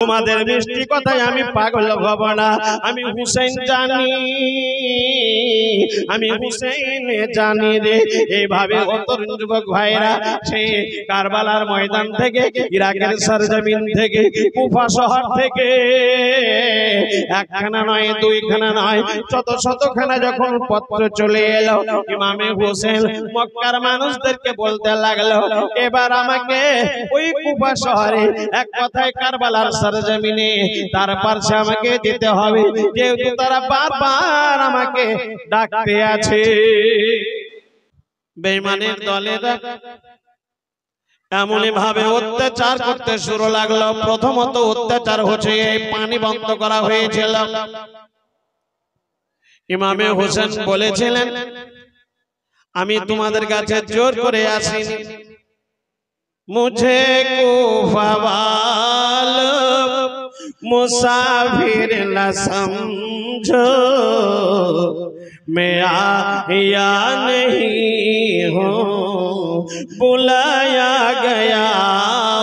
তোমাদের মিষ্টি কথায় আমি পাগল হব না। আমি হুসেন জানি, আমি হুসেন জানি রে। এইভাবে তরুণ যুবক ভাইরা সে কারবালার ময়দান থেকে, ইরাকের সরজমিন থেকে, কুফা শহর থেকে একখানা নয়, দুইখানা নয়, শত শতখানা যখন পত্র চলে এলো, ইমামে হুসেন মক্কার মানুষদেরকে বলতে লাগলো, এবার আমাকে ওই কুফা শহরে, এক কথায় কারবালার সরজমিনে, তার পাশে আমাকে যেতে হবে, যেহেতু তারা বারবার আমাকে ডাকতে আছে। বেঈমানের দলেরা এমনই ভাবে অত্যাচার করতে শুরু লাগলো। প্রথমত অত্যাচার হচ্ছে এই পানি বন্ধ করা হয়েছিল। ইমামে হোসেন বলেছিলেন, আমি তোমাদের কাছে জোর করে আসিনি, মুঝে কুফা वालो मुसाफिर न समझो, मैं आया नहीं हूँ, बुलाया गया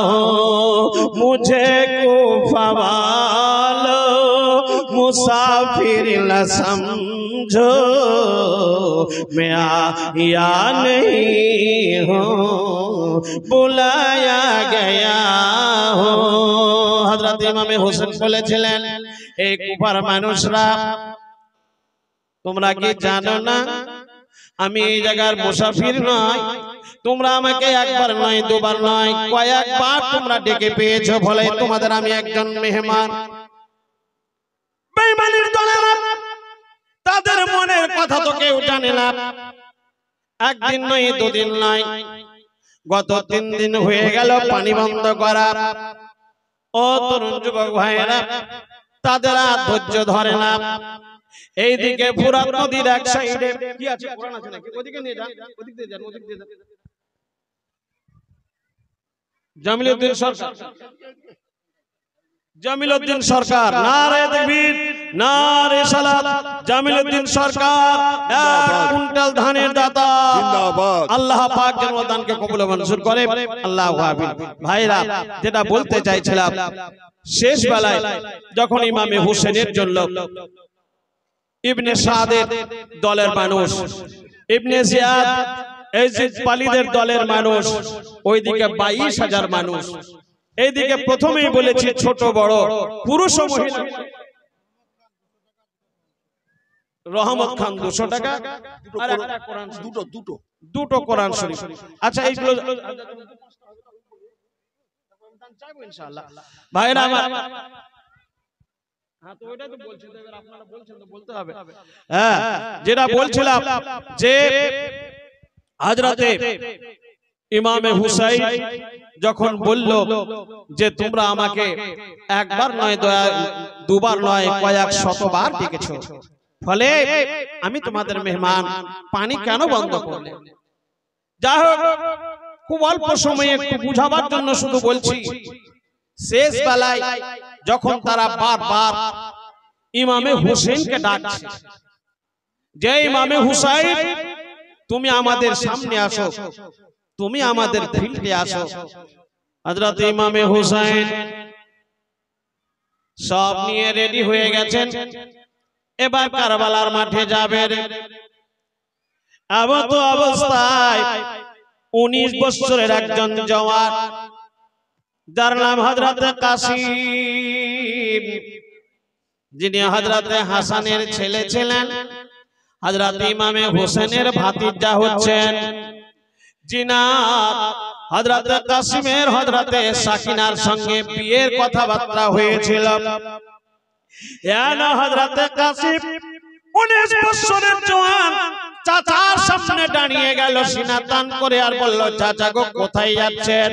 हूँ। मुझे कुफा वालो मुसाफिर न समझो, मैं आया नहीं हूँ, बुलाया गया हूँ। हजरत इमामे हुसैन বলেছিলেন, এই কুফার মানুষরা, তোমরা কি জানো না আমি এই জায়গার মুসাফির নয়? তোমরা আমাকে একবার নয়, দুবার নয়, কয়েকবার তোমরা ডেকে পেয়েছো, বলে তোমাদের আমি একজন মেহমান। বেঈমানের দলেরা তাদের মনের কথা তো কেউ জানে না। একদিন নয়, দুদিন নয়, গত 3 দিন হয়ে গেল পানি বন্ধ করা। ও তরুণ যুবক ভাইয়েরা, তাদের আর ধৈর্য ধরে না। এইদিকে ফুরাত নদীর এক সাইডে কি আছে, কোরআন আছে নাকি? ওদিকে নিয়ে যান, ওদিক দিয়ে যান, ওদিক দিয়ে যান। জামিলউদ্দিন সরকার, জামিলউদ্দিন সরকার, নারে তাকবীর, নারে সালাত। জামিলউদ্দিন সরকার 1 কুইন্টাল ধানের দাতা, জিন্দাবাদ। আল্লাহ পাক যেন দানকে কবুল ও মঞ্জুর করে, আল্লাহু আমিন। ভাইরা, যেটা বলতে চাইছিলাম, শেষ বেলায় যখন ইমামে হোসেনের জন্য ইবনে সাদের দলের মানুষ, ইবনে জিয়াদ এজিদ পালিদের দলের মানুষ, ওইদিকে 22,000 মানুষ, এইদিকে প্রথমেই বলেছি ছোট বড় পুরুষ ও মহিলা। রহমত খান 200 টাকা আর একটা কোরআন, দুটো কোরআন শরীফ। আচ্ছা, এইগুলো চাইবো ইনশাআল্লাহ। ভাইরা আমার, হ্যাঁ তো ওইটা তো বলছি, এবার আপনারা বলছেন তো বলতে হবে। হ্যাঁ, যেটা বলছিলাম যে হযরতে ইমামে হুসাইন যখন বলল যে তোমরা আমাকে একবার নয়, দুবার নয়, কয়েক শতবার ডেকেছো, ফলে আমি তোমাদের মেহমান, পানি কেন বন্ধ করলে? যাই হোক, খুব অল্প সময়ে একটু বুঝাবার জন্য শুধু বলছি, শেষ বেলায় যখন তারা বারবার ইমামে হুসেনকে ডাকছে, যে ইমামে হুসাইন তুমি আমাদের সামনে আসো, তুমি আমাদের ফিল্ডে আসো। হযরত ইমামে হুসাইন সব নিয়ে রেডি হয়ে গেছেন, এবার কারবালার মাঠে যাবেন। এমত অবস্থায় 19 বছরের একজন জওয়ান, যার নাম হযরতে কাসিম, যিনি হযরতে হাসানের ছেলে ছিলেন, হযরত ইমামে হোসেনের ভাতিজা হচ্ছেন, জিনার হযরতে কাসিমের হযরতে সাকিনার সঙ্গে বিয়ের কথাবার্তা হয়েছিল। হযরতে কাসিম 19 বছরের জওয়ান চাচার সামনে দাঁড়িয়ে গেল সিনা টান করে, আর বলল, চাচা গো কোথায় যাচ্ছেন?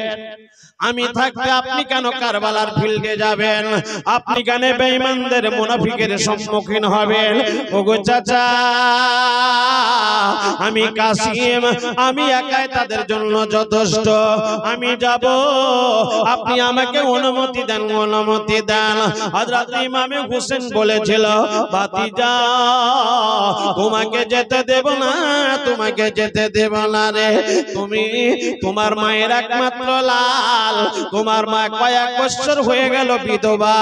আমি থাকতে আপনি কেন কারবালার ফিল্ডে যাবেন? আপনি কেন বেঈমানদের মুনাফিকের সম্মুখীন হবেন? ওগো চাচা, আমি কাসিম, আমি একাই তাদের জন্য যথেষ্ট, আমি যাব, আপনি আমাকে অনুমতি দেন, অনুমতি দেন। হযরত ইমামে হোসেন বলেছিল, ভাতিজা তোমাকে যেতে দেব না, তোমাকে যেতে দেব না রে। তুমি তোমার মায়ের একমাত্র লাল, তোমার মা কয়েক বছর হয়ে গেল বিধবা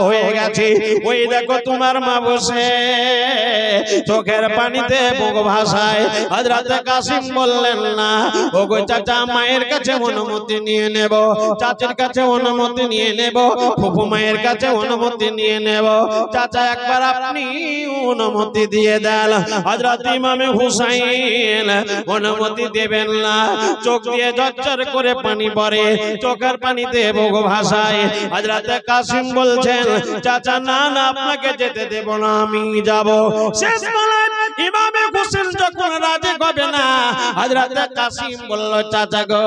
হয়ে গেছে। ওই দেখো তোমার মা বসে চোখের পানিতে বুক ভাসায়। হযরত কাসিম বললেন না, ওগো চাচা, মায়ের কাছে অনুমতি নিয়ে নেব, চাচার কাছে অনুমতি নিয়ে নেব, ফুফু মায়ের কাছে অনুমতি নিয়ে নেব। চাচা একবার আপনি অনুমতি দিয়ে দেন। হযরত ইমামে হুসাইন অনুমতি দেবেন না, চোখ দিয়ে ঝরঝর করে পানি পড়ে, চোখের পানিতে বুক ভাসায়। হযরত কাসিম বলছেন, চাচা না না, আপনাকে যেতে দেব না, আমি যাব। শেষ বেলায় ইমামে হুসাইন যখন রাজি হবে না, হযরত কাসিম বলল, চাচা গো,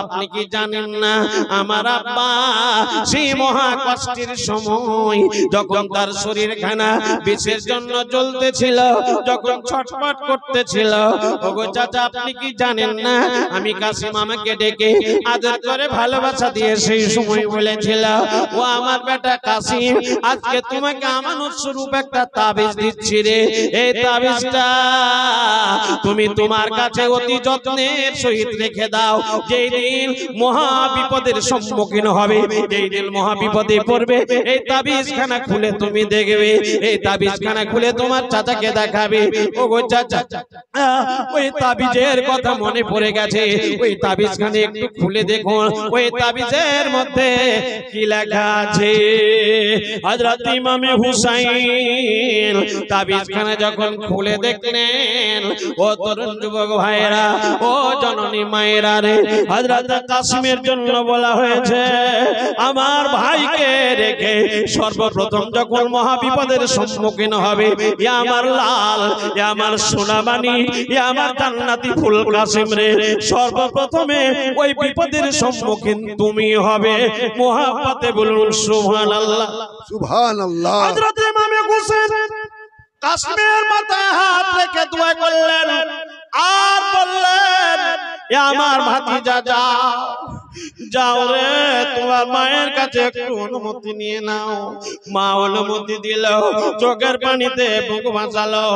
আপনি কি জানেন না আমার আব্বা সেই মহা কষ্টের সময় যখন তার শরীর খানা বিষের জন্য জ্বলতেছিল, যখন ছটফট করতেছিল, ওগো চাচা আপনি কি জানেন না আমি কাসিম আমাকে ডেকে আদর করে ভালোবাসা দিয়ে সেই সময় বলেছিল, ও আমার বেটা কাসিম, আজকে তোমাকে আমানত স্বরূপ একটা তাবিজ দিচ্ছি রে। এই তাবিজটা তুমি তোমার কাছে অতি যত্নের সহিত রেখে দাও। যেই দিন মহা বিপদের সম্মুখীন হবে, যেই দিন মহা বিপদে পড়বে, এই তাবিজখানা খুলে তুমি দেখবে, এই তাবিজখানা খুলে তোমার চাচাকে দেখাবে। ওগো চাচা, ওই তাবিজের কথা মনে পড়ে গেছে, ওই তাবিজখানা একটু খুলে দেখুন, ওই তাবিজের মধ্যে কি লেখা আছে। হযরত ইমামে হুসাইন তাবিজখানা যখন খুলে দেখলেন, ও তরুণ যুবক ভাইরা, ও জননী মায়েরা রে, হযরত কাসিমের জন্য বলা হয়েছে, আমার ভাইকে রেখে সর্বপ্রথম যখন মহা বিপদের সম্মুখীন হবে, ইয়া আমার লাল, ইয়া আমার সোনামানি, ইয়া আমার জান্নাতি ফুল কাসিম রে, সর্বপ্রথমে ওই বিপদের সম্মুখীন তুমি হবে। মুহাব্বতে বলুন সুবহানাল্লাহ, সুবহানাল্লাহ। হযরত ইমামে হুসাইন কাসিমের মাথায় হাত রেখে দোয়া করলেন আর বললেন, আমার ভাতিজা যাও, যাও রে, তোমার মায়ের কাছে একটু অনুমতি নিয়ে নাও। মা অনুমতি দিল, চোখের পানিতে বুক ভাসালো।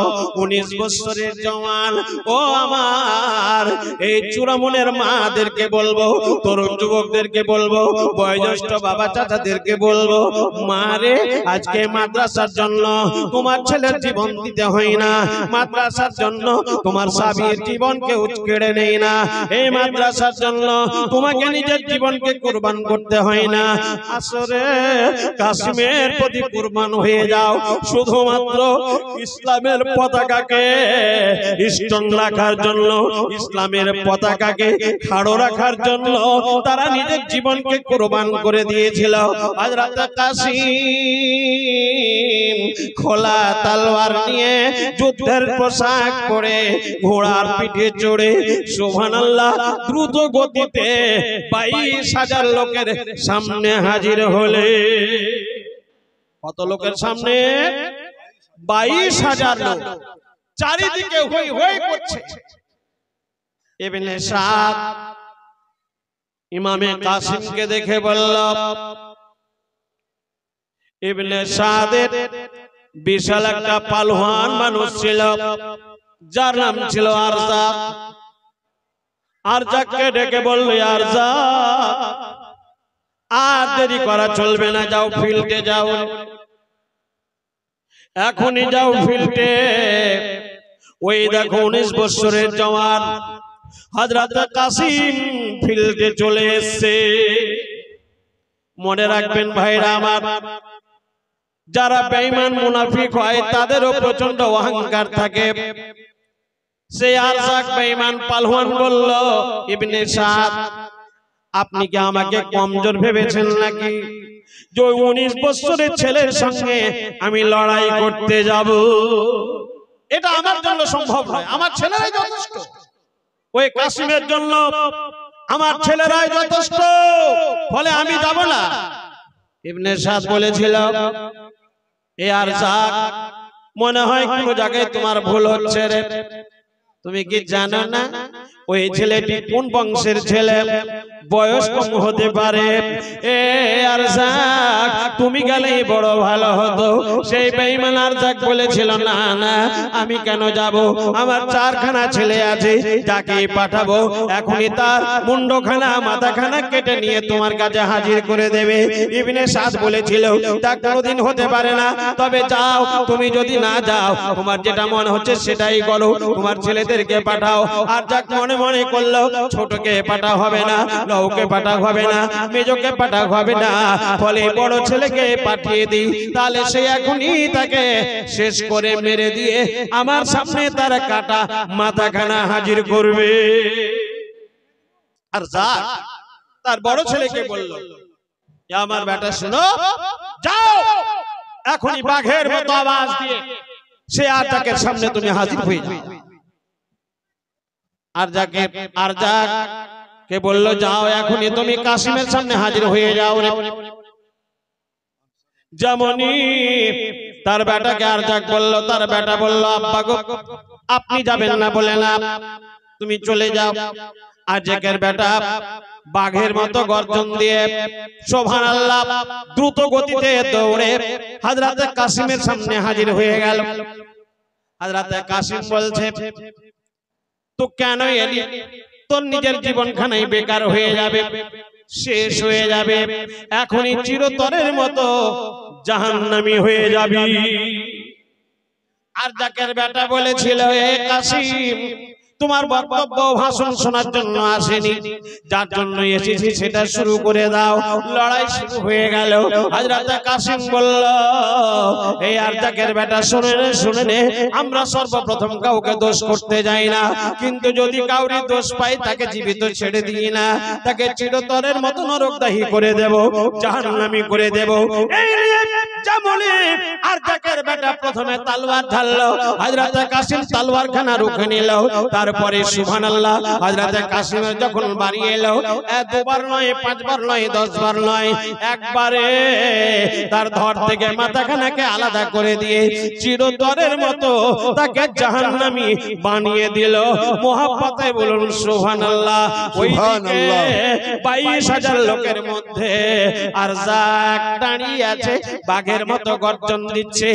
19 বছরের জওয়ান ও আমার এই চূড়ামনের মাদেরকে বলবো, তরুণ যুবকদেরকে বলবো, বয়োজ্যেষ্ঠ বাবা চাচাদেরকে বলবো, মা রে, আজকে মাদ্রাসার জন্য তোমার ছেলের জীবন দিতে হয় না, মাদ্রাসার জন্য তোমার স্বামীর জীবনকে কেড়ে নেই না, এই মাদ্রাসার জন্য তোমাকে নিজের জীবনকে কুরবান করতে হয় না। আসরে কাসিমের প্রতি কুরবান হয়ে যাও, শুধুমাত্র ইসলামের পতাকাকে স্ট্রং রাখার জন্য, ইসলামের পতাকাকে খাড়ো রাখার জন্য তারা নিজের জীবনকে কুরবান করে দিয়েছিল। হযরত কাসিম খোলা তলোয়ার নিয়ে, যুদ্ধের পোশাক পরে, ঘোড়ার পিঠে চড়ে, সুবহানাল্লাহ, দ্রুত গতিতে 22,000 লোকের সামনে হাজির হলে। কত লোকের সামনে? 22,000 লোক, চারিদিকে হই হই করছে। ইবনে সাদ ইমামে কাসিমকে দেখে বলল, ইবনে সাদের বিশাল একটা পালোয়ান মানুষ ছিল, যার নাম ছিল আরজাক। আরজাককে ডেকে বলল, আরজাক, আর দেরি করা চলবে না, যাও ফিল্ডে যাও, এখনই যাও ফিল্ডে। ওই দেখো 19 বছরের জওয়ান হযরত কাসিম ফিল্ডে চলে এসেছে। মনে রাখবেন ভাইরা আমার, যারা বেঈমান মুনাফিক হয় তাদেরও প্রচন্ড অহংকার থাকে। সেই আরজাক বেঈমান পালোয়ান বলল, ইবনে সাদ, আপনি কি আমাকে কমজোর ভেবেছেন নাকি? যে 19 বছরের ছেলের সঙ্গে আমি লড়াই করতে যাব, এটা আমার জন্য সম্ভব নয়, আমার ছেলেরাই যথেষ্ট। ওই কাসিমের জন্য আমার ছেলেরাই যথেষ্ট, ফলে আমি যাব না। ইবনে সাদ বলেছিল, এ আরজাক, মনে হয় কোন জায়গায় তোমার ভুল হচ্ছে রে। তুমি কি জানো না ওই ছেলেটি কোন বংশের ছেলে, বয়স কম হতে পারে। এ আরজাক তুমি গেলেই বড় ভালো হতো। সেই বেঈমান আরজাক বলেছিল না না আমি কেন যাব, আমার চারখানা ছেলে আছে, যাকে পাঠাবো এখনই তার মুন্ডখানা মাথাখানা কেটে নিয়ে তোমার কাছে হাজির করে দেবে। ইবনে সাদ বলেছিল তা কোনোদিন হতে পারে না, তবে যাও, তুমি যদি না যাও তোমার যেটা মনে হচ্ছে সেটাই করো, তোমার ছেলেদেরকে পাঠাও। আরজাক মনে মনে করলো ছোটকে পাঠাও হবে না, লউকে পাঠাও হবে না, মেজোকে পাঠাও হবে না, ফলে বড় ছেলেকে পাঠিয়ে দিই, তাহলে সে এখনই তাকে শেষ করে মেরে দিয়ে আমার সামনে তার কাটা মাথাখানা হাজির করবে। আর তার বড় ছেলেকে বলল আমার বেটা শোনো, যাও এখনই বাঘের মতো আওয়াজ দিয়ে সে আরজাকের সামনে তুমি হাজির হয়ে যাও। আরজাককে বলল যাও এখনই তুমি কাসিমের সামনে হাজির হয়ে যাও রে। যেমনই তার বেটাকে আরজাক বলল, তার বেটা বলল আব্বা গো আপনি যাবেন না, বলে না তুমি চলে যাও। আরজাকের বেটা বাঘের মতো গর্জন দিয়ে সুবহানাল্লাহ দ্রুত গতিতে দৌড়ে হযরতে কাসিমের সামনে হাজির হয়ে গেল। হযরতে কাসিম বলছে তো কেন এলি, তোর নিজের জীবনখানাই বেকার হয়ে যাবে, শেষ হয়ে যাবে, এখনই চিরতরের মতো জাহান্নামী হয়ে যাবি। আরজাকের বেটা বলেছিল এ কাসিম তোমার বক্তব্য ভাষণ শোনার জন্য আসেনি, যার জন্য এসেছি সেটা শুরু করে দাও। লড়াই শুরু হয়ে গেল। হযরতে কাসিম বলল এই আরজাকের বেটা শুনে নে, আমরা সর্বপ্রথম কাউকে দোষ করতে যাই না, কিন্তু যদি কাউরি দোষ পাই তাকে জীবিত ছেড়ে দিই না, তাকে চিরতরের মতো নরকদাহী করে দেব, জাহান্নামী করে দেব। এই যেমনই আরজাকের বেটা প্রথমে তলোয়ার ঢাললো, হযরতে কাসিম তলোয়ারখানা রুখে নিল। তারপরে সুবহানাল্লাহ হযরতে কাসিমের যখন বাড়ি এলো, দুবার নয়, পাঁচবার নয়, 10 বার নয়, একবারে তার ধর থেকে মাথাখানাকে আলাদা করে দিয়ে চিরতরের মতো তাকে জাহান্নামী বানিয়ে দিল। মুহাব্বতে বলুন সুবহানাল্লাহ। ওইদিকে 22,000 লোকের মধ্যে আরজাক দাঁড়িয়ে আছে, বাঘের মতো গর্জন দিচ্ছে,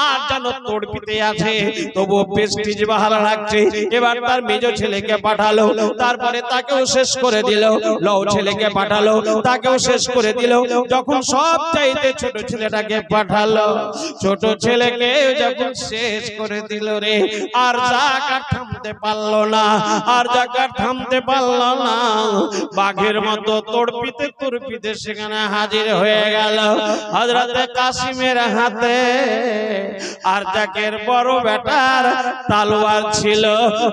আর যেন তড়পিতে আছে, তবু প্রেস্টিজ ভালো লাগছে। এবার তার মেজ ছেলেকে পাঠালো, তারপরে তাকেও শেষ করে দিল। লও ছেলেকে পাঠালো, তাকেও শেষ করে দিল। যখন সব চাইতে ছোট ছেলেটাকে পাঠালো, ছোট ছেলেকে যখন শেষ করে দিল রে, আরজাক আর থামতে পারলো না, আরজাক আর থামতে পারলো না, বাঘের মতো তড়পিতে তড়পিতে সেখানে হাজির হয়ে গেল। হযরতে কাসিমের হাতে আরজাকের বড় বেটার তলোয়ার ছিল।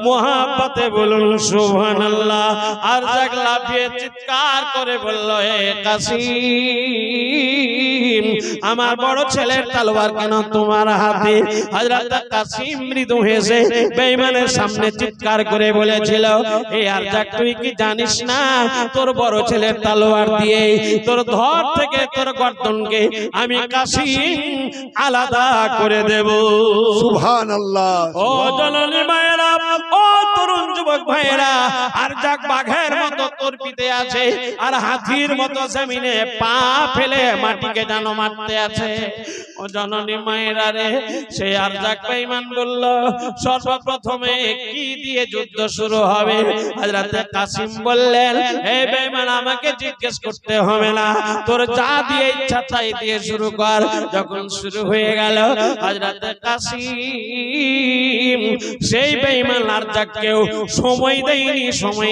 মুহাব্বতে বলুন সুবহানাল্লাহ। আরজাক লাফিয়ে চিৎকার করে বলল হে কাসিম আমার বড় ছেলের তলোয়ার কেন তোমার হাতে? হযরতে কাসিম মৃদু হেসে বেঈমানের সামনে চিৎকার করে বলেছিল এই আরজাক তুই কি জানিস না তোর বড় ছেলের তলোয়ার দিয়ে তোর ধর থেকে তোর গর্দনকে আমি কাসিম আলাদা করে দেব। সুবহানাল্লাহ। ও জননী মায়েরা, ও তরুণ যুবক ভাইরা, আরজাক বাঘের মতো তড়পিতে আছে আর হাতির মতো জমিনে পা ফেলে মাটিকে যেন মারতে আছে। ও জননী মায়েরা রে, সেই আরজাক বেঈমান বলল সর্বপ্রথমে কি দিয়ে যুদ্ধ শুরু হবে? হযরতে কাসিম বললেন এই বেঈমান আমাকে জিজ্ঞেস করতে হবে না, তোর যা দিয়ে ইচ্ছা তাই দিয়ে শুরু কর। যখন শুরু হয়ে গেল, হযরতে কাসিম সেই বেঈমান আরজাককেও সময়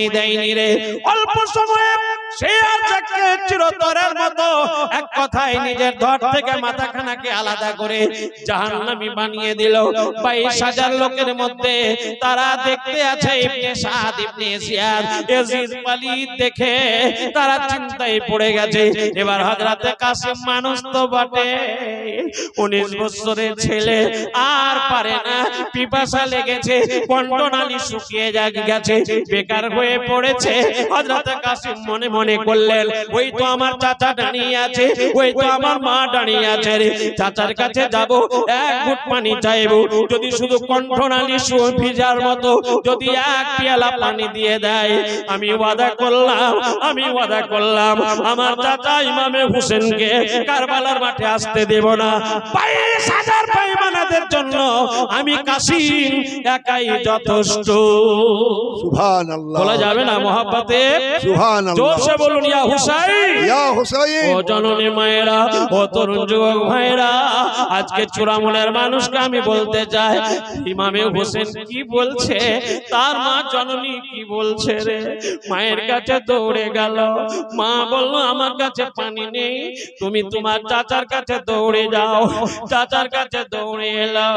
দেয়নি রে। অল্প সময়ে সেই আরজাককে চিরতরের মতো এক কথায় নিজের ধর থেকে মাথাখানাকে আলাদা করে জাহান্নামী বানিয়ে দিল। 22,000 লোকের মধ্যে তারা দেখতে আছে ইবনে সাদ, ইবনে জিয়াদ, ইয়াজিদ ওয়ালিদ দেখে তারা চিন্তায় পড়ে গেছে। এবার হযরতে কাসিম মানুষ তো বটে, 19 বছরের ছেলে, আর পারে না, পিপাসা লেগেছে, কণ্ঠনালী শুকিয়ে গেছে, বেকার হয়ে পড়েছে। হযরতে কাসিম মনে মনে মনে করলেন ওই তো আমার চাচা দাঁড়িয়ে আছে, ওই তো আমার মা দাঁড়িয়ে আছে রে, চাচার কাছে যাব, এক ঘুট পানি চাইবো, যদি শুধু কণ্ঠনালী ভিজার মতো যদি এক পেয়ালা পানি দিয়ে দেয়, আমি ওয়াদা করলাম আমার চাচা ইমামে হোসেনকে কারবালার মাঠে আসতে দেব না। 22,000 বেঈমানদের জন্য আমি কাসিম একাই যথেষ্ট। সুবহানাল্লাহ। বলা যাবে না মোহাব্বতে? সুবহানাল্লাহ। জোরসে বলুন ইয়া হুসাইন, ইয়া হুসাইন। ও জননী মায়েরা, ও তরুণ যুবক ভাইরা, আজকে চূড়ামূলের মানুষকে আমি বলতে চাই, ইমামে হোসেন কি বলছে, তার মা জননী কি বলছে রে? মায়ের কাছে দৌড়ে গেল, মা বলল আমার কাছে পানি নেই, তুমি তোমার চাচার কাছে দৌড়ে যাও। চাচার কাছে দৌড়ে এলো,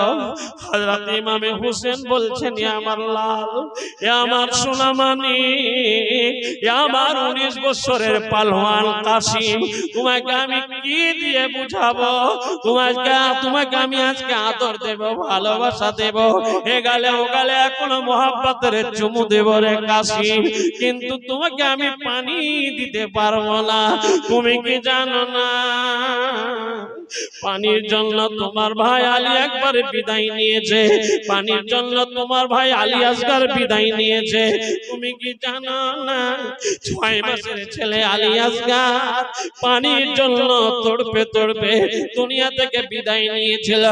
হযরত ইমামে হোসেন বলছেন ইয়া আমার লাল, ইয়া আমার সোনামানি, ইয়া আমার 19 বছরের পালোয়ান কাসিম, তোমাকে আমি কি দিয়ে বুঝাবো? তোমাকে আমি আজকে আদর দেব, ভালোবাসা দেব, এ গালে ও গালে এখনো মোহাব্বতের চুমু দেব রে কাসিম, কিন্তু তোমাকে আমি পানি দিতে পারবো না। তুমি কি জানো না পানির জন্য তোমার ভাই আলী একবার বিদায় নিয়েছে, পানির জন্য তোমার ভাই আলী আসগর বিদায় নিয়েছে? তুমি কি জানো না 6 মাসের ছেলে আলী আসগর পানির জন্য তড়পে তড়পে দুনিয়া থেকে বিদায় নিয়েছিল?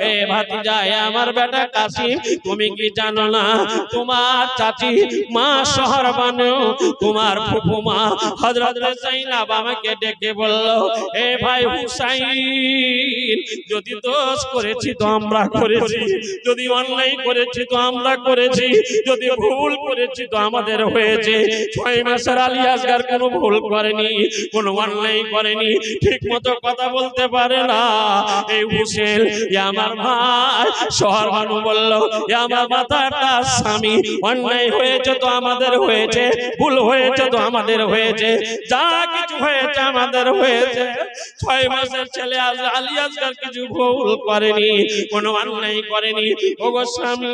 এ ভাতিজা, আমার বেটা কাসিম, তুমি কি জানো না তোমার চাচি মা শহরবানু, তোমার ফুফু মা হযরত যায়েনব আমাকে ডেকে বলল, এ ভাই হুসাইন, যদি দোষ করেছি তো আমরা করেছি, যদি অন্যায় করেছি তো আমরা করেছি, যদি ভুল করেছি তো আমাদের হয়েছে। 6 মাসের আলী আসগর কোনো ভুল করেনি, কোনো অন্যায় করেনি, ঠিক মতো কথা বলতে পারে না। এই হুসেন, আমার ভাই শহরবানু বলল, আমার মাথাটা স্বামী, অন্যায় হয়েছে তো আমাদের হয়েছে, ভুল হয়েছে তো আমাদের হয়েছে, যা কিছু হয়েছে আমাদের হয়েছে। 6 মাসের ছেলে আলী আসগর কিছু ভুল করেনি, কোনো অন্যায় করেনি। ওগো স্বামী,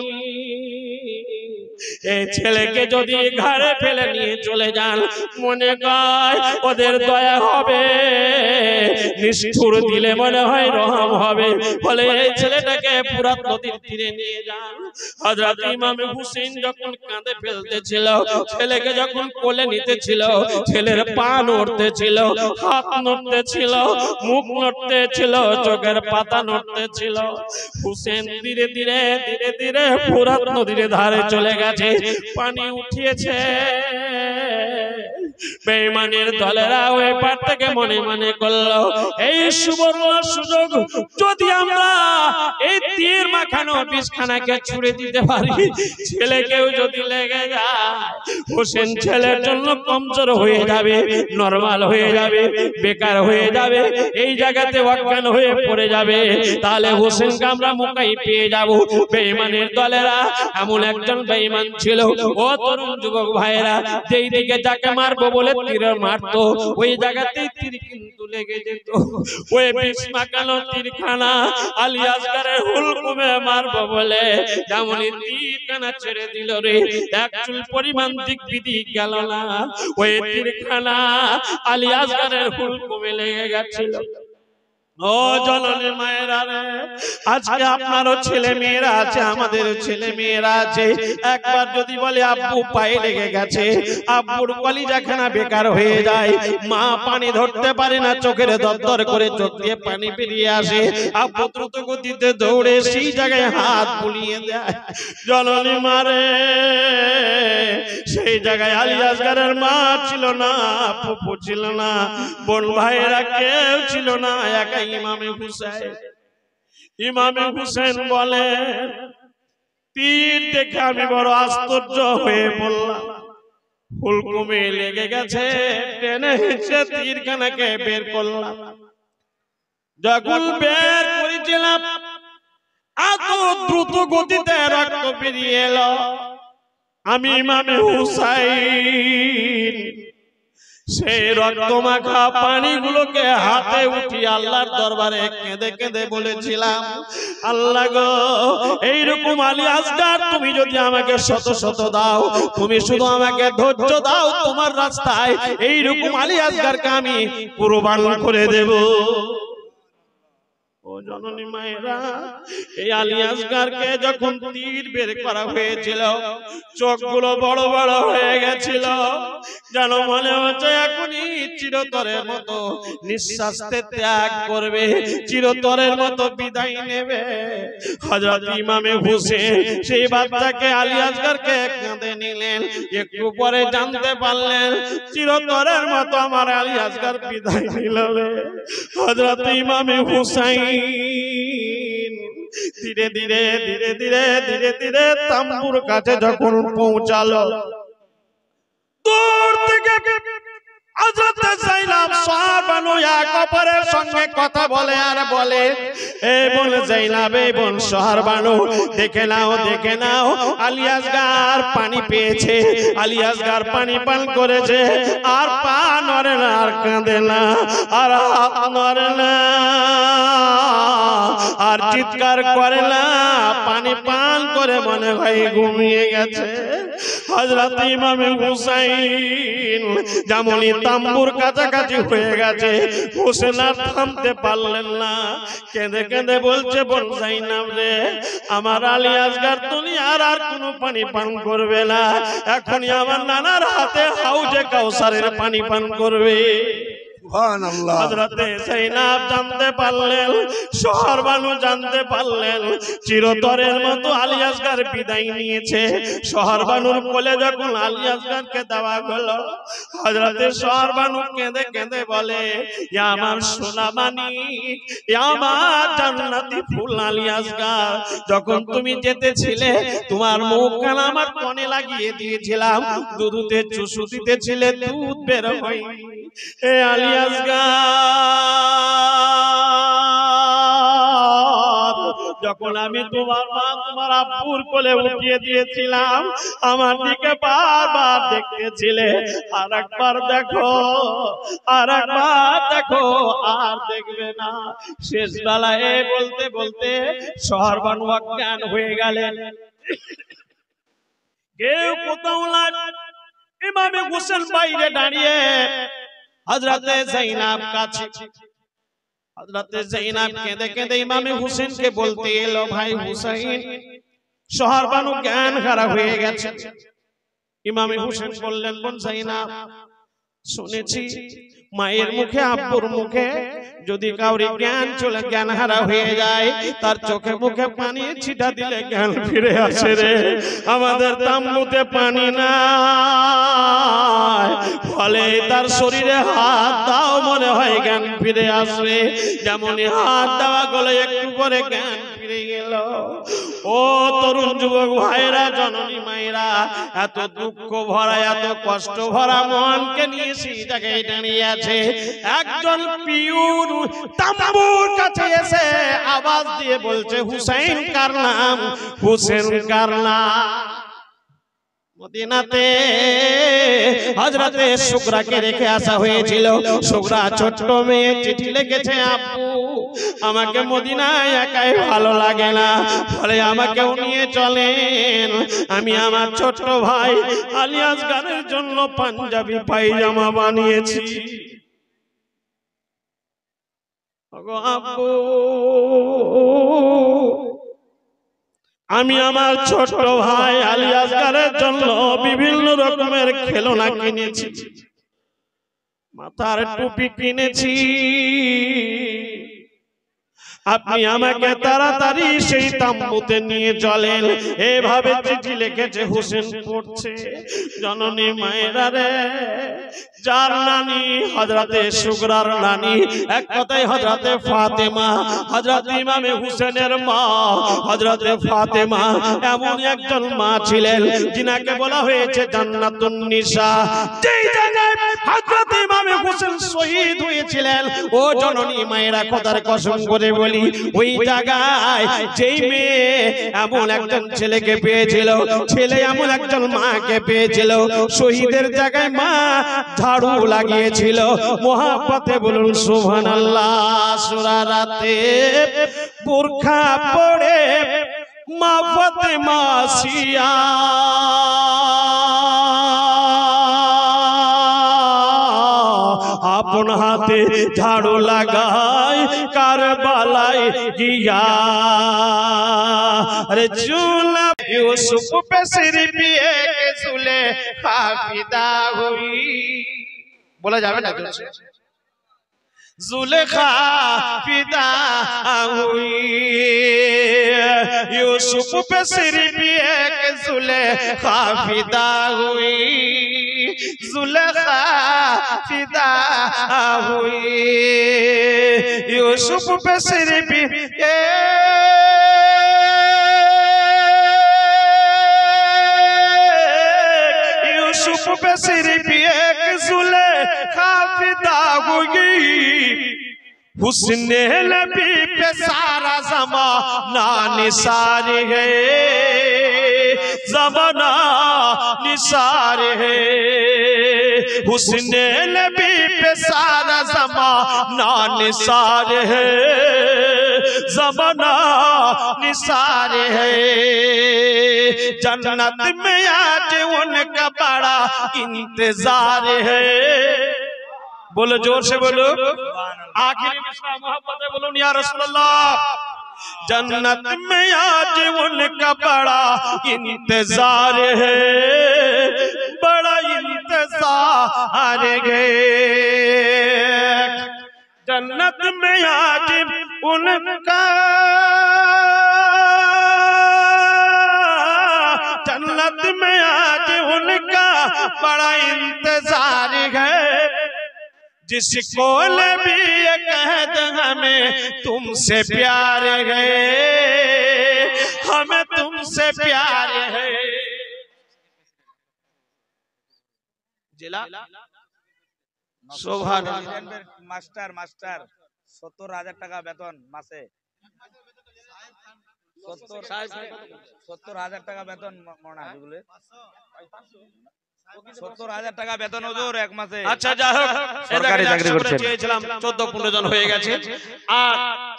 এই ছেলেকে যদি ঘরে ফেলে নিয়ে চলে যান, মনে হয় ওদের দয়া হবে, নিষ্ঠুর দিলে মনে হয় রহম হবে, বলে এই ছেলেটাকে ফুরাত নদীর তীরে নিয়ে যান। হযরত ইমামে হোসেন যখন কাঁধে ফেলতেছিল, ছেলেকে যখন কোলে নিতেছিল, ছেলের পা নড়তেছিল, হাত নড়তেছিল, মুখ নড়তেছিল, চোখের পাতা নড়তেছিল। হোসেন ধীরে ধীরে ধীরে ধীরে ফুরাত নদীর ধারে চলে গেছে, পানি উঠিয়েছে। বেঈমানের দলেরা ওই পার থেকে মনে মনে করলো, এই সুবর্ণ সুযোগ যদি আমরা এই তীর মাখানো বিষখানাকে ছুড়ে দিতে পারি, ছেলেকেও যদি লেগে যায়, হোসেন ছেলের জন্য কমজোর হয়ে যাবে, নরমাল হয়ে যাবে, বেকার হয়ে যাবে, এই জায়গাতে অজ্ঞান হয়ে পড়ে যাবে, তাহলে হোসেনকে আমরা মোকাই পেয়ে যাব। বেঈমানের দলেরা এমন একজন বেঈমান ছিল, ও তরুণ যুবক ভাইরা, যেই দিকে যাকে মারবো বলে তীর মারতো, ওই জায়গাতেই তীর কিন্তু লেগে যেত। ওই বিষ মাখানো তীরখানা আলী আসগরের হুলকুমে মারবো বলে যেমনই তীরখানা ছেড়ে দিল রে, এক চুল পরিমাণ দিক বিদিক গেল না, ওই তীরখানা আলী আসগরের হুলকুমে লেগে গেছিল। ও জননী মায়েরা রে, আজকে আপনারও ছেলে মেয়েরা আছে, আমাদের ছেলে মেয়েরা আছে, একবার যদি বলে আব্বু পায়ে লেগে গেছে, আব্বুর কলিজাখানা বেকার হয়ে যায়, মা পানি ধরতে পারে না, চোখের দরদর করে চোখ দিয়ে পানি বেরিয়ে আসে, আব্বু দ্রুত গতিতে দৌড়ে সেই জায়গায় হাত বুলিয়ে দেয়। জননী মারে, সেই জায়গায় আলী আসগরের মা ছিল না, ফুফু ছিল না, বোন ভাইয়েরা কেউ ছিল না, একা ইমামে হোসেন। ইমামে হোসেন বলে, তীর দেখে আমি বড় আশ্চর্য হয়ে পড়লাম, হুলকুমে লেগে গেছে, টেনে হেঁচে তীরখানাকে বের করলাম। যখন বের করেছিলাম, এত দ্রুত গতিতে রক্ত বেরিয়ে এলো। আমি ইমামে হুসাইন সেই রক্ত মাখা পানিগুলোকে হাতে উঠিয়ে আল্লাহর দরবারে কেঁদে কেঁদে বলেছিলাম, আল্লাহ গো, এইরকম আলী আসগার তুমি যদি আমাকে শত শত দাও, তুমি শুধু আমাকে ধৈর্য দাও, তোমার রাস্তায় এইরকম আলী আসগারকে আমি কুরবান করে দেব। ও জননী মায়েরা, এই আলী আসগারকে যখন তীর বের করা হয়েছিল, চোখগুলো বড় বড় হয়ে গেছিল, যেন মনে হচ্ছে এখনই চিরতরের মতো নিঃশ্বাসতে ত্যাগ করবে, চিরতরের মতো বিদায় নেবে। হযরত ইমামে হুসেন সেই বাচ্চাকে আলী আসগারকে কাঁধে নিলেন। একটু পরে জানতে পারলেন চিরতরের মতো আমার আলী আসগার বিদায় নিল। হযরত ইমামে হুসাইন ধীরে ধীরে ধীরে ধীরে ধীরে ধীরে তাম্বুর কাছে যখন পৌঁছালো, দূর থেকে হযরত যায়েনাব সাহাবানু এক অপরের সঙ্গে কথা বলে আর বলে, এ বোন যায়েনাব, এ বোন সাহাবানু, দেখে নাও আলী আসগার পানি পেয়েছে, আলী আসগার পানি পান করেছে, আর পা নড়ে না, আর কাঁদে না, আর হাত নড়ে না, আর চিৎকার করে না, পানি পান করে মনে হয় ঘুমিয়ে গেছে। হযরত ইমামে হুসাইন যেমনই তাম্বুর কাছাকাছি হয়ে গেছে, হোসেন আর থামতে পারলেন না, কেঁদে কেঁদে বলছে, বোন যায়েনাব রে, আমার আলী আসগার দুনিয়ার আর কোনো পানি পান করবে না, এখনই আমার নানার হাতে হাউজে কাউসারের পানি পান করবে। সুবহানাল্লাহ। হযরতে যায়েনাব জানতে পারলেন, সাহাবানু জানতে পারলেন চিরতরের মতো আলী আসগার বিদায় নিয়েছে। সাহাবানুর কোলে যখন আলী আসগারকে দেওয়া হলো, হযরতে সাহাবানু কেঁদে কেঁদে বলে, ইয়া আমার সোনা মানিক, ইয়া আমার জান্নাতি ফুল আলী আসগার, যখন তুমি যেতেছিলে তোমার মুখ কান আমার কনে লাগিয়ে দিয়েছিলাম, দুধে চুষু দিতেছিলে, দুধ বের হয়নি। এ আলী আসগার, যখন আমি তোমার মা তোমার আব্বুর কোলে উঠিয়ে দিয়েছিলাম, আমার দিকে বারবার দেখতেছিলে, আর একবার দেখো, আর একবার দেখো, আর দেখবে না। শেষ বেলায় বলতে বলতে সাহাবানু অজ্ঞান হয়ে গেলেন, কেউ কোথাও না। ইমামে হুসেন বাইরে দাঁড়িয়ে হযরতে যায়েনাব কাছে, হযরতে যায়েনাব কেঁদে কেঁদে ইমামে হুসেনকে বলতে এলো, ভাই হুসাইন, সাহাবানু জ্ঞান হারা হয়ে গেছে। ইমামে হুসেন বললেন, বোন যায়েনাব, শুনেছি মায়ের মুখে আব্বুর মুখে যদি কাউরি জ্ঞান হারা হয়ে যায়, তার চোখে মুখে পানি ছিটা দিলে জ্ঞান ফিরে আসে রে। আমাদের তাম্বুতে পানি নাই, ফলে তার শরীরে হাত দাও, মনে হয় জ্ঞান ফিরে আসবে। যেমনই হাত দেওয়া গেল, একটু পরে জ্ঞান ফিরে গেল। ও তরুণ যুবক ভাইরা, জননী মায়েরা, এত দুঃখ ভরা, এত কষ্ট ভরা মনকে নিয়ে সেই জায়গায় দাঁড়িয়ে আছে একজন পিউর তাম্বুর কাছে এসে আওয়াজ দিয়ে বলছে, হুসাইন কার নাম, হুসেন কার নাম। মদিনাতে হযরতে শুকরাকে রেখে আসা হয়েছিল। শুকরা ছোট্ট মেয়ে চিঠি লিখেছে, আব্বু আমাকে মদিনায় একাই ভালো লাগে না, ফলে আমাকেও নিয়ে চলেন, আমি আমার ছোট্ট ভাই আলী আসগারের জন্য পাঞ্জাবি পায়জামা বানিয়েছি। ওগো আব্বু, আমি আমার ছোট ভাই আলী আসগারের জন্য বিভিন্ন রকমের খেলনা কিনেছি, মাথার টুপি কিনেছি, আপনি আমাকে তাড়াতাড়ি সেই তাম্বুতে নিয়ে চলেন। এভাবে চিঠি লিখেছে। হুসেন পড়ছে, জননী মায়েরা রে, যার নানি হযরতে শুকরার নানি, এক কথায় হযরতে ফাতেমা, হযরত ইমামে হুসেনের মা হযরতে ফাতেমা এমন একজন মা ছিলেন যিনাকে বলা হয়েছে জান্নাতুন নিসা। যেই জায়গায় হযরত ইমামে হুসেন শহীদ হয়েছিলেন, ও জননী মায়েরা, খোদার কসম করে বলি, বলি ওই জায়গায় যেই মেয়ে এমন একজন ছেলেকে পেয়েছিল, ছেলে এমন একজন মাকে পেয়েছিল, শহীদের জায়গায় মা ঝাড়ু লাগিয়েছিল। মোহাব্বতে বলুন সুবহানাল্লাহ। সূরা রাতে বোরখা পরে মা ফাতেমা সিয়া আপন হাতে ঝাড়ু লাগায় কারবালায় গিয়া। अरे चूल्हा यूसुफ पे सिर भी एक जुलेखा फिदा हुई। बोला जावे ना जोर से। जुलेखा फिदा हुई। यूसुफ पे सिर भी एक जुलेखा फिदा हुई। जुलेखा फिदा हुई। यूसुफ पे सिर भी यूसुफ पे सिर भी एक जुलेखा फिदा हुई। हुस्ने नबी पे सारा ज़माना निसार है, ज़माना निसार है। हुस्ने नबी पे सारा ज़माना निसार है, ज़माना निसार है। जन्नत में आज उनका बड़ा इंतजार है। बोलो जोर से बोलो। आखिरी मिसरा मोहब्बत है, बोलो या रसूल अल्लाह। जन्नत में आज उनका बड़ा इंतजार है, बड़ा इंतजार है। जन्नत में आज उनका, जन्नत में आज उनका बड़ा इंतजार है। जिसको नबी कह दे हमें तुमसे प्यार है, हमें तुमसे प्यार है। जिला सुभान মাস্টার মাস্টার ৭০,০০০ টাকা বেতন মাসে। ৭০,০০০ টাকা বেতন মনে হয় ৭০,০০০ টাকা বেতন হুজুর এক মাসে। আচ্ছা যাই হোক, সরকারি চাকরি করছেন। চেয়েছিলাম 14-15 জন হয়ে গেছে, আর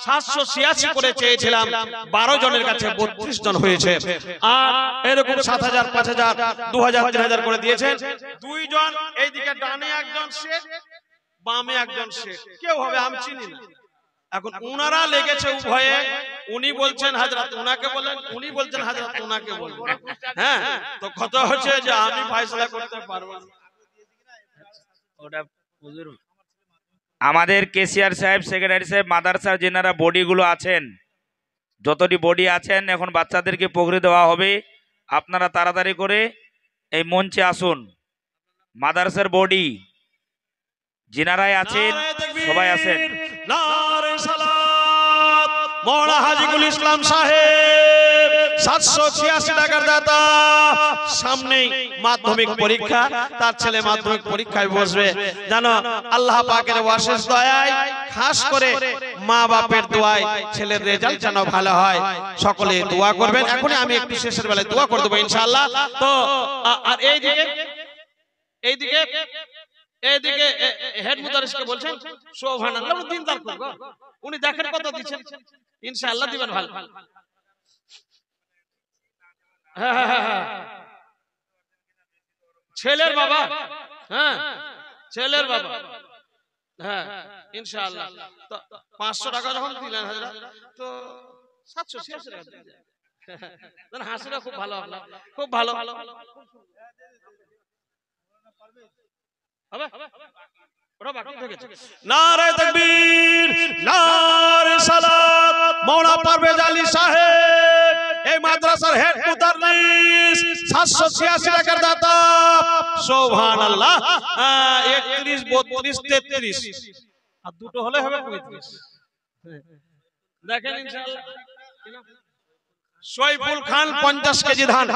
786 করে চেয়েছিলাম 12 জনের কাছে 32 জন হয়েছে। আর এরকম 7,000 5,000 2,000 3,000 করে দিয়েছেন। 2 জন এইদিকে ডানে একজন শেখ, বামে একজন শেখ, কেউ হবে আমি চিনি না। এখন উনারা লেগেছে উভয়ে, উনি বলছেন হযরত উনাকে বলেন, উনি বলছেন হযরত উনাকে বলেন। হ্যাঁ, তো কথা হচ্ছে যে আমি ফয়সালা করতে পারবো না। ওটা হুজুর আমাদের কেসিআর সাহেব, সেক্রেটারি সাহেব, মাদ্রাসার যেনারা বডিগুলো আছেন, যতটি বডি আছেন, এখন বাচ্চাদেরকে পকড়ে দেওয়া হবে। আপনারা তাড়াতাড়ি করে এই মঞ্চে আসুন। মাদ্রাসার বডি যিনারাই আছেন সবাই আছেন। নারে সালাত মওলানা হাজীকুল ইসলাম সাহেব 786 টাকার দাতা। সামনেই মাধ্যমিক পরীক্ষা, তার ছেলে মাধ্যমিক পরীক্ষায় বসবে। জানো আল্লাহ পাকের অশেষ দয়ায়, খাস করে মা বাপের দোয়ায় ছেলের রেজাল্ট যেন ভালো হয়, সকলে দোয়া করবেন। এখনই আমি একটু শেষের বেলায় দোয়া করে দেবো ইনশাআল্লাহ। তো আর এইদিকে এইদিকে এইদিকে হেড মুদারিসকে বলছেন সুবহানাল্লাহ, উনি দিনদার করব, উনি দেখেন কত দিচ্ছেন, ইনশাআল্লাহ দিবেন ভালো। হ্যাঁ হ্যাঁ হ্যাঁ, ছেলের বাবা, হ্যাঁ ছেলের বাবা, হ্যাঁ ইনশাআল্লাহ। তো 500 টাকা যখন দিলেন হাজরা, তো 786 টাকা দিলেন। হাসিটা খুব ভালো, খুব ভালো। নারে তাকবীর, নারে সালাত। মওলানা পারভেজ আলী সাহেব এই মাদ্রাসার হেড মুদাররিস, 786 টাকার দাতা। সুবহানাল্লাহ। 31 32 33 আর দুটো হলে হবে 35। দেখেন ইনশাআল্লাহ। সৈফুল খান 50 কেজি ধান।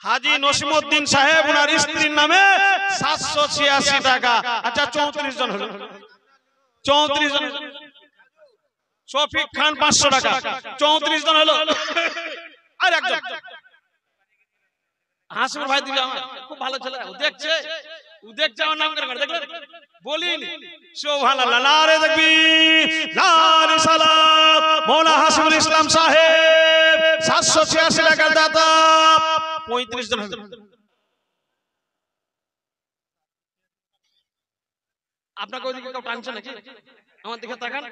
হাজী নসিমউদ্দিন সাহেব ওনার স্ত্রীর নামে 786 টাকা। আচ্ছা 34 জন হলো। 34 জন। শফিক খান 500 টাকা, 34 জন হলো। আর একজন হাসিমুর ভাই দিবে আমার, খুব ভালো ছেলে, ও দেখছে আমার নাম করে দেখলেন, বলিনি। সুবহানাল্লাহ, নারে তাকবীর, নারে সালাত। মওলানা হাসিমুল ইসলাম সাহেব 786 টাকার দাতা, 35 জন হলো। আপনাকে ওইদিকে কেউ টানছে নাকি? আমার দিকে তাকান।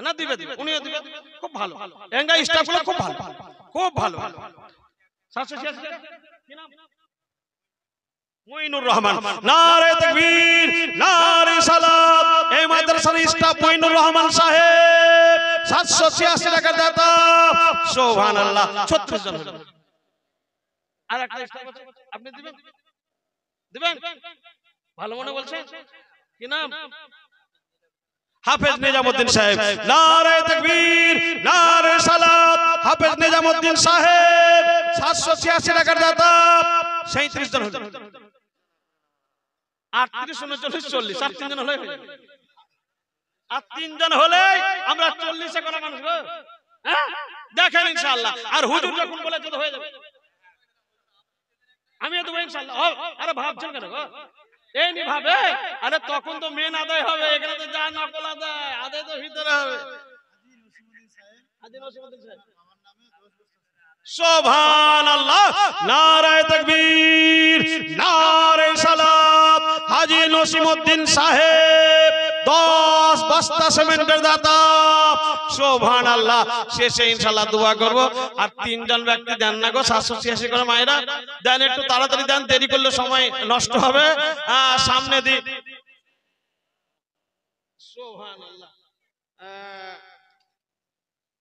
না, দিবে, উনিও দিবে, খুব ভালো। এঙ্গা স্টাফগুলো খুব ভালো, খুব ভালো। 786 কি নাম? মঈনুর রহমান। নারে তাকবীর, নারে সালাত। এই মাদ্রাসার স্টাফ মঈনুর রহমান সাহেব 786 টাকার দাতা। সুবহানাল্লাহ, 36 জন হলো। আর একটা স্টাফ আছে, আপনি দিবেন? ভালো মনে বলছেন, কি নাম? হাফেজ নিজামউদ্দিন সাহেব। নারে তাকবীর, নারে সালাত। হাফেজ নিজামউদ্দিন সাহেব 786 টাকার দাতা, 37 জন হলো। 38 39 40, আর 3 জন হলে, আর 3 জন হলে আমরা 40 এ করা মানুষ গো। হ্যাঁ, দেখেন ইনশাআল্লাহ। আর হুজুর যখন বলে যত হয়ে যাবে, আমিও দেবো ইনশাআল্লাহ। আরে ভাবছেন কেন গো? এই নি ভাবে, আরে তখন তো মেন আদায় হবে, এখানে তো যা নকল আদায় তো ভিতরে হবে। সুবহানাল্লাহ, নারে তাকবীর, নারে সালাত। হাজী নসিমউদ্দিন সাহেব 10 বস্তা সিমেন্টের দাতা। সুবহানাল্লাহ। শেষে ইনশাআল্লাহ দোয়া করব। আর 3 জন ব্যক্তি দেন না গো, 786 করে মায়েরা দেন, একটু তাড়াতাড়ি দেন, দেরি করলে সময় নষ্ট হবে। সামনে দি। সুবহানাল্লাহ,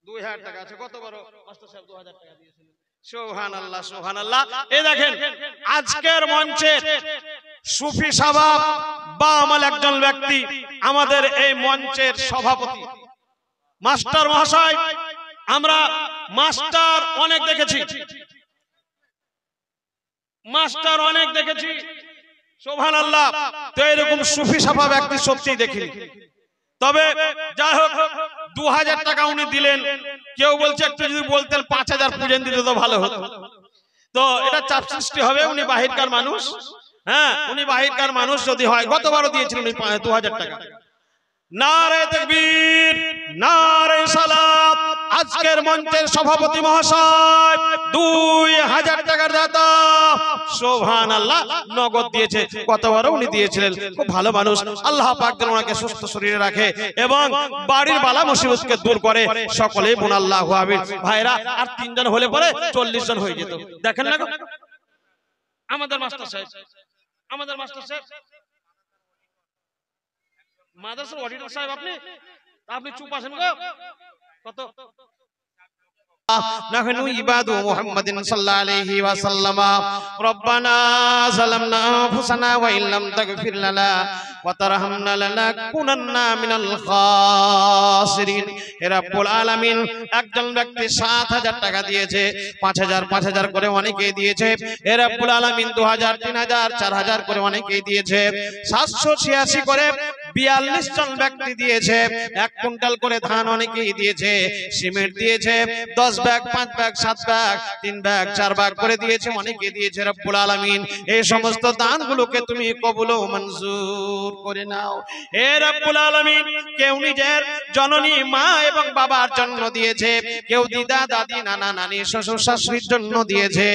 2000 টাকা আছে। কত বড় মাস্টার সাহেব 2000 টাকা দিয়েছিলেন। সুবহানাল্লাহ, সুবহানাল্লাহ। এই দেখেন আজকের মঞ্চে সুফি সাবাব বা আমল একজন ব্যক্তি, আমাদের এই মঞ্চের সভাপতি মাস্টার মহাশয়। আমরা মাস্টার অনেক দেখেছি, সুবহানাল্লাহ। তো এরকম সুফি সাবাব ব্যক্তি সত্যি দেখিনি। তবে যাই হোক, 2000 টাকা উনি দিলেন। কেউ বলছে একটু যদি বলতেন 5000 পুজেন দিতে তো ভালো হতো। তো এটা চাপ সৃষ্টি হবে, উনি বাহিরকার মানুষ। হ্যাঁ, উনি বাহিরকার মানুষ যদি হয়, গতবারও দিয়েছিলেন উনি 2000 টাকা। নারে তাকবীর, নারে সালাত। আজকের মঞ্চের সভাপতি মহাশয় 2000 টাকার দাতা। সুবহানাল্লাহ, নগদ দিয়েছে। গতবারও উনি দিয়েছিলেন, খুব ভালো মানুষ। আল্লাহ পাক যেন ওনাকে সুস্থ শরীরে রাখে এবং বাড়ির বালা মুসিবতকে দূর করে। সকলেই বলুন আল্লাহু আমিন। ভাইরা, আর 3 জন হলে পরে 40 জন হয়ে যেত। দেখেন না আমাদের মাস্টার সাহেব, মাদ্রাসার অডিটর সাহেব, আপনি চুপ আছেন গো। কত? نحن عباد محمد صلى الله عليه وسلم ربنا ظلمنا أنفسنا وإن لم تغفر لنا وترحمنا لنكونن من الخاسرين রব্বুল আলামিন একজন ব্যক্তি 7000 টাকা দিয়েছে, 5000 করে অনেকেই দিয়েছে। রব্বুল আলামিন 2000 3000 4000 করে অনেকেই দিয়েছে। 786 করে 42 জন ব্যক্তি দিয়েছে। 1 কুইন্টাল করে ধান অনেকেই দিয়েছে। সিমেন্ট দিয়েছে 10 bag, 5 bag, 7 bag, 3 bag, 4 bag করে দিয়েছে, অনেকে দিয়েছে। রব্বুল আলামিন এই সমস্ত দানগুলোকে তুমি কবুল ও মঞ্জুর করে নাও। হে রব্বুল আলামিন, কেউ নিজের জননী মা এবং বাবার জন্য দিয়েছে, কেউ দিদা দাদি নানা নানি শ্বশুর শাশুড়ির জন্য দিয়েছে।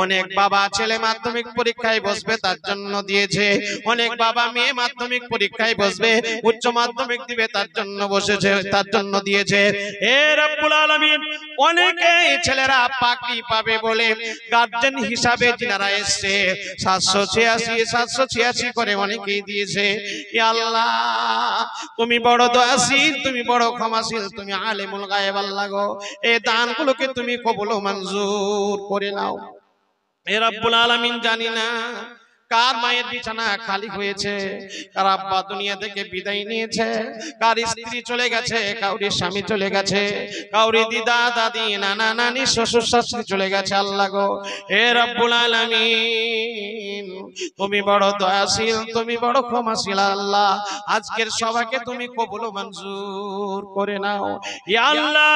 অনেক বাবা ছেলে মাধ্যমিক পরীক্ষায় বসবে তার জন্য দিয়েছে। অনেক বাবা মেয়ে মাধ্যমিক পরীক্ষায় বসবে, উচ্চ মাধ্যমিক দিবে তার জন্য বসেছে, তার জন্য দিয়েছে। হে রব্বুল আলামিন, অনেকে ছেলেরা পাকড়ি পাবে বলে গার্জেন হিসাবে যিনারা এসেছে 786 করে অনেকেই দিয়েছে। ইয়া আল্লাহ, তুমি বড় দয়াশীল, তুমি বড় ক্ষমাশীল, তুমি আলিমুল গায়ব। আল্লাহ গো, এই দানগুলোকে তুমি কবুল ও মঞ্জুর করে নাও। হে রব্বুল আলামিন, জানি না কার মায়ের বিছানা খালি হয়েছে, কার আব্বা দুনিয়া থেকে বিদায় নিয়েছে, কার স্ত্রী চলে গেছে, কাউরি স্বামী চলে গেছে, কাউরি দিদা দাদি নানা নানি শ্বশুর শাশুড়ি চলে গেছে। আল্লাহ গো, হে রব্বুল আলামিন, তুমি বড় দয়াশীল, তুমি বড় ক্ষমাশীল। আল্লাহ, আজকের সবাইকে তুমি কবুল ও মঞ্জুর করে নাও। ইয়া আল্লাহ,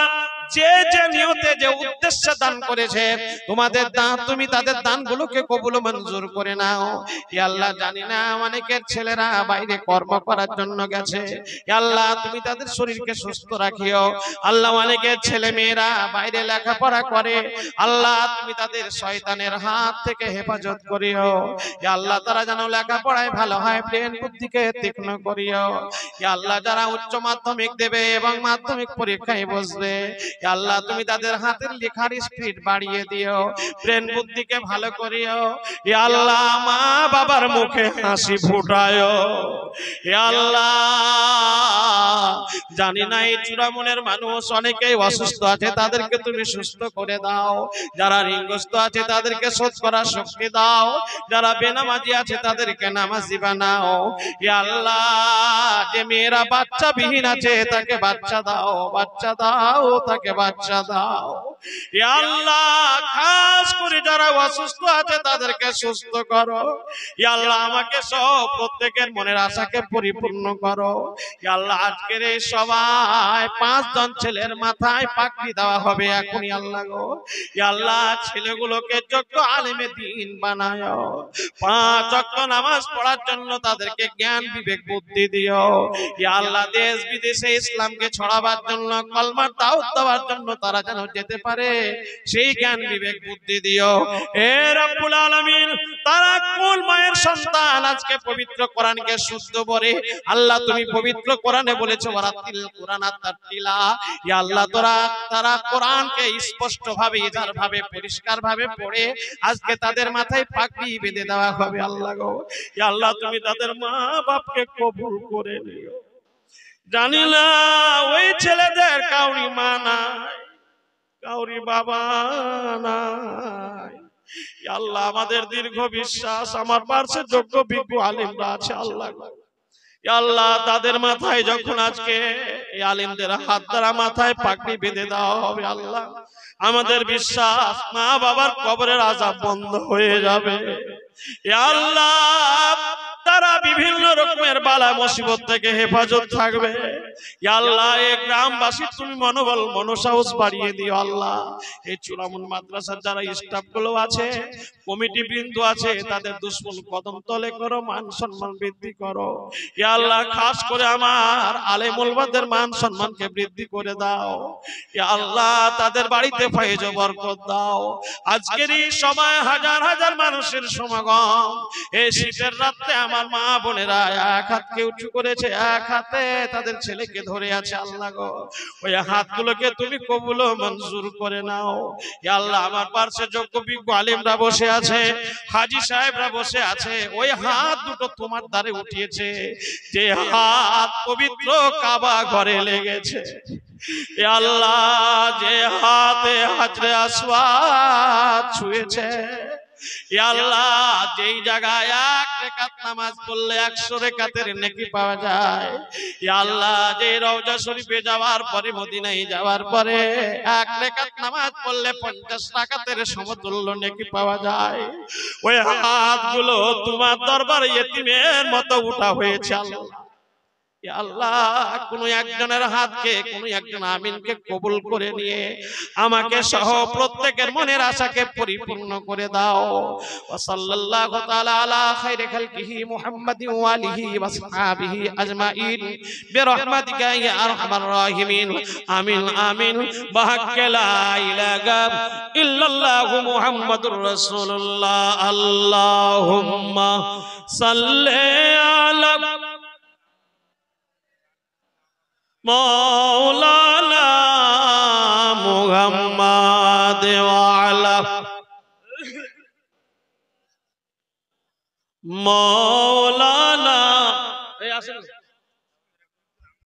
যে যে নিয়তে যে উদ্দেশ্যে দান করেছে, তোমাদের দান, তুমি তাদের দানগুলোকে কবুল ও মঞ্জুর করে নাও। ইয়া আল্লাহ, জানি না অনেকের ছেলেরা বাইরে কর্ম করার জন্য গেছে, ইয়া আল্লাহ তুমি তাদের শরীরকে সুস্থ রাখিও। আল্লাহ, অনেকের ছেলে মেয়েরা বাইরে লেখাপড়া করে, আল্লাহ তুমি তাদের শয়তানের হাত থেকে হেফাজত করিও। ইয়া আল্লাহ, তারা যেন লেখাপড়ায় ভালো হয়, ব্রেন বুদ্ধিকে তীক্ষ্ণ করিও। ইয়া আল্লাহ, যারা উচ্চ মাধ্যমিক দেবে এবং মাধ্যমিক পরীক্ষায় বসবে, ইয়া আল্লাহ তুমি তাদের হাতের লেখার স্পিড বাড়িয়ে দিও, ব্রেন বুদ্ধিকে ভালো করিও। ইয়া আল্লাহ, মা বাবার মুখে হাসি ফুটায়ো। ইয়া আল্লাহ, জানি না এই চূড়ামনের মানুষ অনেকেই অসুস্থ আছে, তাদেরকে তুমি সুস্থ করে দাও। যারা ঋণগ্রস্ত আছে তাদেরকে শোধ করার শক্তি দাও। যারা বেনামাজি আছে তাদেরকে নামাজি বানাও। ইয়া আল্লাহ, যে মেয়েরা বাচ্চা বিহীন আছে তাকে বাচ্চা দাও, বাচ্চা দাও, তাকে বাচ্চা দাও। ইয়া আল্লাহ, খাস করে যারা অসুস্থ আছে তাদেরকে সুস্থ করো। ইয়া আল্লাহ, আমাকে সব প্রত্যেকের মনের আশাকে পরিপূর্ণ করো। ইয়া আল্লাহ, আজকের এই সবাই 5 জন ছেলের মাথায় পাগড়ি দেওয়া হবে এখনই। আল্লাহ গো, ইয়া আল্লাহ, ছেলেগুলোকে যোগ্য আলেমে দ্বীন বানায়ো। 5 ওয়াক্ত নামাজ পড়ার জন্য তাদেরকে জ্ঞান বিবেক বুদ্ধি দিও। ইয়া আল্লাহ, দেশ বিদেশে ইসলামকে ছড়াবার জন্য, কলমার দাওয়াত দেওয়ার জন্য তারা যেন যেতে পারে, সেই জ্ঞান বিবেক বুদ্ধি দিও। হে রব্বুল আলামিন, তারা কোন মায়ের সন্তান আজকে পবিত্র কোরআনকে শুদ্ধ করে? আল্লাহ, তুমি পবিত্র কোরআনে বলেছো ওয়ারাতিল কুরআনা তারতিলা। ইয়া আল্লাহ, তারা কোরআনকে স্পষ্ট ভাবে, ইজার ভাবে, পরিষ্কার ভাবে পড়ে আজকে তাদের মাথায় পাগড়ি বেঁধে দেওয়া হবে। আল্লাহ গো, ইয়া আল্লাহ, তুমি তাদের মা বাপকে কবুল করে নিও। জানি না ওই ছেলেদের কাউরি মা নাই, কাউরি বাবা নাই। ইয়া আল্লাহ, আমাদের দীর্ঘ বিশ্বাস আমার পাশে যোগ্য বিজ্ঞ আলেমরা আছে। আল্লাহ গো, ইয়া আল্লাহ, তাদের মাথায় যখন আজকে এই আলেমদের হাত দ্বারা মাথায় পাগড়ি বেঁধে দেওয়া হবে, আল্লাহ আমাদের বিশ্বাস মা বাবার কবরের আযাব বন্ধ হয়ে যাবে। ইয়া আল্লাহ, তারা বিভিন্ন রকমের বালা মুসিবত থেকে হেফাজত থাকবে। ইয়া আল্লাহ, এই গ্রামবাসী তুমি মনোবল মনোসাহস বাড়িয়ে দিও। আল্লাহ, এই চূড়ামন মাদ্রাসার যারা স্টাফ গুলো আছে, কমিটি বৃন্দ আছে, তাদের দুশ্মন কদম তলে করো, মান সম্মান বৃদ্ধি করো। ইয়া আল্লাহ, খাস করে আমার আলেম ওলামাদের মান সম্মানকে বৃদ্ধি করে দাও। ইয়া আল্লাহ, তাদের বাড়িতে ফয়েজ ও বরকত দাও। আজকের এই সময় হাজার হাজার মানুষের সমাগম, এই শীতের রাতে আমার মা বোনেরা এক হাতকে উঁচু করেছে, এক হাতে তাদের ছেলেকে ধরে আছে। আল্লাহ গো, ওই হাতগুলোকে তুমি কবুল ও মঞ্জুর করে নাও। ইয়া আল্লাহ, আমার পাশে যোগ্য বিজ্ঞ আলেমরা বসে আছে, হাজী সাহেবরা বসে আছে, ওই হাত দুটো তোমার দ্বারে উঠিয়েছে, যে হাত পবিত্র কাবা ঘরে লেগেছে। ইয়া আল্লাহ, যে হাতে হাজরে আসওয়াদ ছুঁয়েছে, ইয়া আল্লাহ, যেই জায়গায় 1 রাকাত নামাজ পড়লে 100 রাকাতের নেকি পাওয়া যায়, ইয়া আল্লাহ, যে রওজা শরীফে যাওয়ার পরে, মদিনায় যাওয়ার পরে 1 রাকাত নামাজ পড়লে 50 রাকাতের সমতুল্য নেকি পাওয়া যায়, ওই হাতগুলো তোমার দরবারে ইতিমের মতো উঠা হয়েছে। আল্লাহ, ইয়া আল্লাহ, কোন একজনের হাতকে, কোন একজন আমিনকে কবুল করে নিয়ে আমাকে সহ প্রত্যেকের মনের আশাকে পরিপূর্ণ করে দাও। ওয়া সাল্লাল্লাহু তাআলা আলা খায়রি খালকিহি মুহাম্মাদিন ওয়া আলিহি ওয়া সাহবিহি আজমাইন বিরহমাতিকা ইয়া আরহামার রাহিমিন। আমিন আমিন। বাহাক্কা লা ইলাহা ইল্লাল্লাহু মুহাম্মাদুর রাসূলুল্লাহ। আল্লাহুম্মা সাল্লি আলা মৌলানা মুহাম্মদ ওয়া আলা মৌলানা, এই আসেন।